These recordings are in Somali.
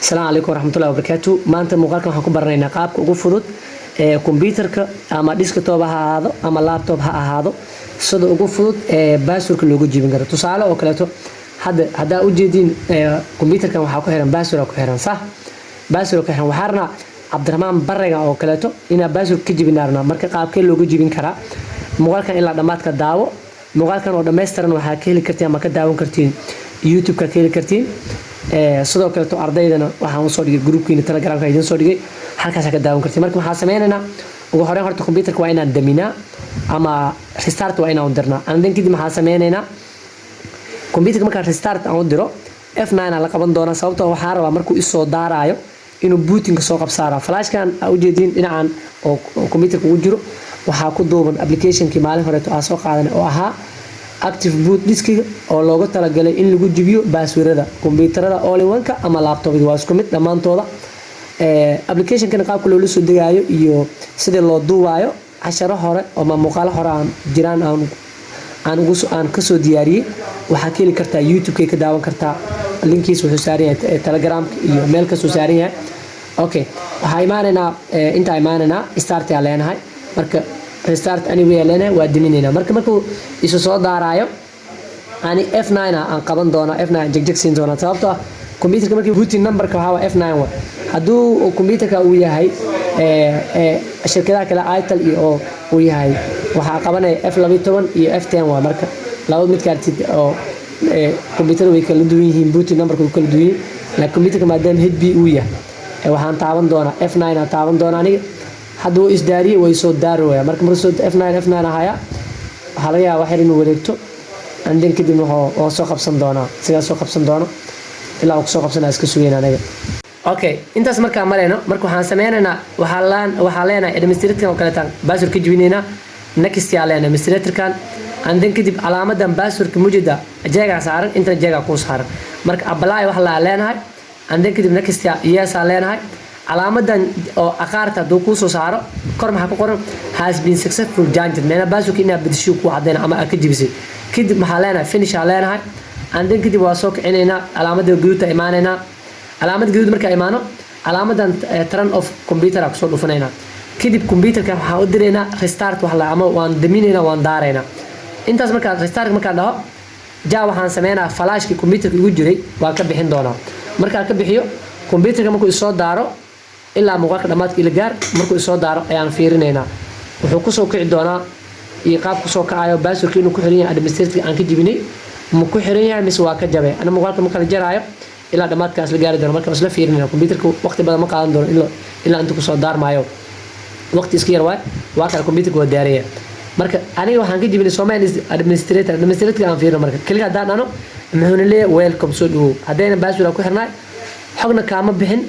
السلام عليكم ورحمة الله وبركاته. ما أنت مقالكم حكون برنامج قابك وقفلت كمبيوترك أما ديسكتوب هذا أما لابتوب هذا صد وقفلت باسورك اللي وجود جيبين قرر تصالة وكلاته هذا وجدين كمبيوترك وحكوا هيران باسورك هيران صح باسورك هيران وحرنا عبد الرحمن برنامج أو كلاته إن باسور كجيبين نارنا مركب قابك اللي وجود جيبين كرا مقالكم إلا دمات كداو مقالكم ودمسترن وحكي لك كرتين ما كداون كرتين يوتيوب ككيل كرتين sidoo kale to ardaydana waxaan soo dhigay groupkiina telegramka idin soo dhigay halkaas ka daawan kartid marka waxaan sameeynaa ugu horreyn horta computerka waa inaan daminaa ama restart waa inaan dirnaa aan kadib waxaan sameynaynaa computerka marka restart aan diro F9 la qaban doona sababtoo waxaan rabaa markuu isoo daaraayo inuu booting soo qabsaara flashkan u jeedin dhinacaan oo computerka ugu jiro waxaa ku duuban applicationkii maalin hore aan soo qaadanay oo ahaa active boot disk oo loogu talagalay in lagu jibiyo baaswirada kombiyuutarada all-in-one-ka ama laptop-da waa isku mid dhamaantooda application-kan qaabka loo soo degayo iyo sida loo duubayo casharo hore oo muuqaal hore aan jiraan aan ka soo diyaariyay waxa ka heli kartaa YouTube-ka ka daawan kartaa linkiis wuxuu saaran yahay Telegram iyo meel ka soo saaran yahay okay waxa imaanayna start yaa leenahay marka restart anyway lana waa diminayna markuu isu soo daaraayo ani F9 aan qaban doona F9 jigsin doona sababtoo computerka markii routing numberka waxa F9 waa haduu computerka uu yahay shirkadaha kale Itel iyo uu yahay waxa qabanay F12 iyo F10 waa marka laba mid kaartid oo computer way kala duwan yihiin routing numberku kala duwan la computerka maadaama HB uu yahay waxaan taaban doona F9 aan taaban doona aniga hadduu isdaariyo way soo daarooya marka soo F9 ahaya waxa laga yaabaa wax inuu wareegto andin kadib oo soo qabsan doona sidaas soo qabsan doono ilaa uu soo qabsana iska sugeeyna anaga okay intaas marka marayno marka waxaan sameynaynaa waxa leenahay administrator oo kale tan password ka jibinayna next yaa leenahay administrator-kan andin kadib calaamadan password-ka mujida jeega saaran inta jeega ku saaran marka apply waxa la leenahay andin kadib next yaa leenahay calaamadan oo aqaarta duu ku soo saaro kor maxaa ku qoran has been successful changed meena baasku inaa badisho ku cadeen ama ka jibisay kadib maxaa leenahay finish leenahay andin kadib waa soo kicinayna calaamada guduudta imaanayna calaamada guduud marka imaano calaamadan turn off computer ku soo dhufanayna kadib computerka waxa u direynaa restart wax la ama waan daminayna waan daarayna intaas marka restart marka dhaho jaa waxaan sameeynaa flashki computerka ugu jiray waa ka bixin doonaa marka ka bixiyo computerka markuu soo daaro ilaa muuqaalka dhamaadka ila gaar markuu soo daaro ayaan fiirinaynaa wuxuu ku soo kici doonaa iyo qaab ku soo kacayo passwordka inuu ku xiran yahay administrator aan ka jibinay ma ku xiran yahay mise waa ka jabay ana muuqaalka ma kala jaraayo ilaa dhamaadkaas la gaari doono marka isla fiirinayna computerka waqti badan ma qaadan doono ilaa inta ku soo daarmaayo waqti iska yar waa kala computerka waa daaraya marka aniga waxaan ka jibinay Soomaali administrator aan fiirino marka kaliya hadaan ano muxuu leeyahay welcome soo dhawo hadayna password ku xirnaa xogna kaama bixin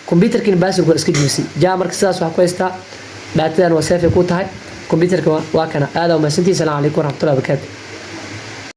computerkin password iska jibisay jaa marka sidaas wax ku haystaa dhaatadan waa safe ku tahay computerka waa kana aad u mahadsantihiin. Assalaamu calaykum warahmatullahi wabarakatuh.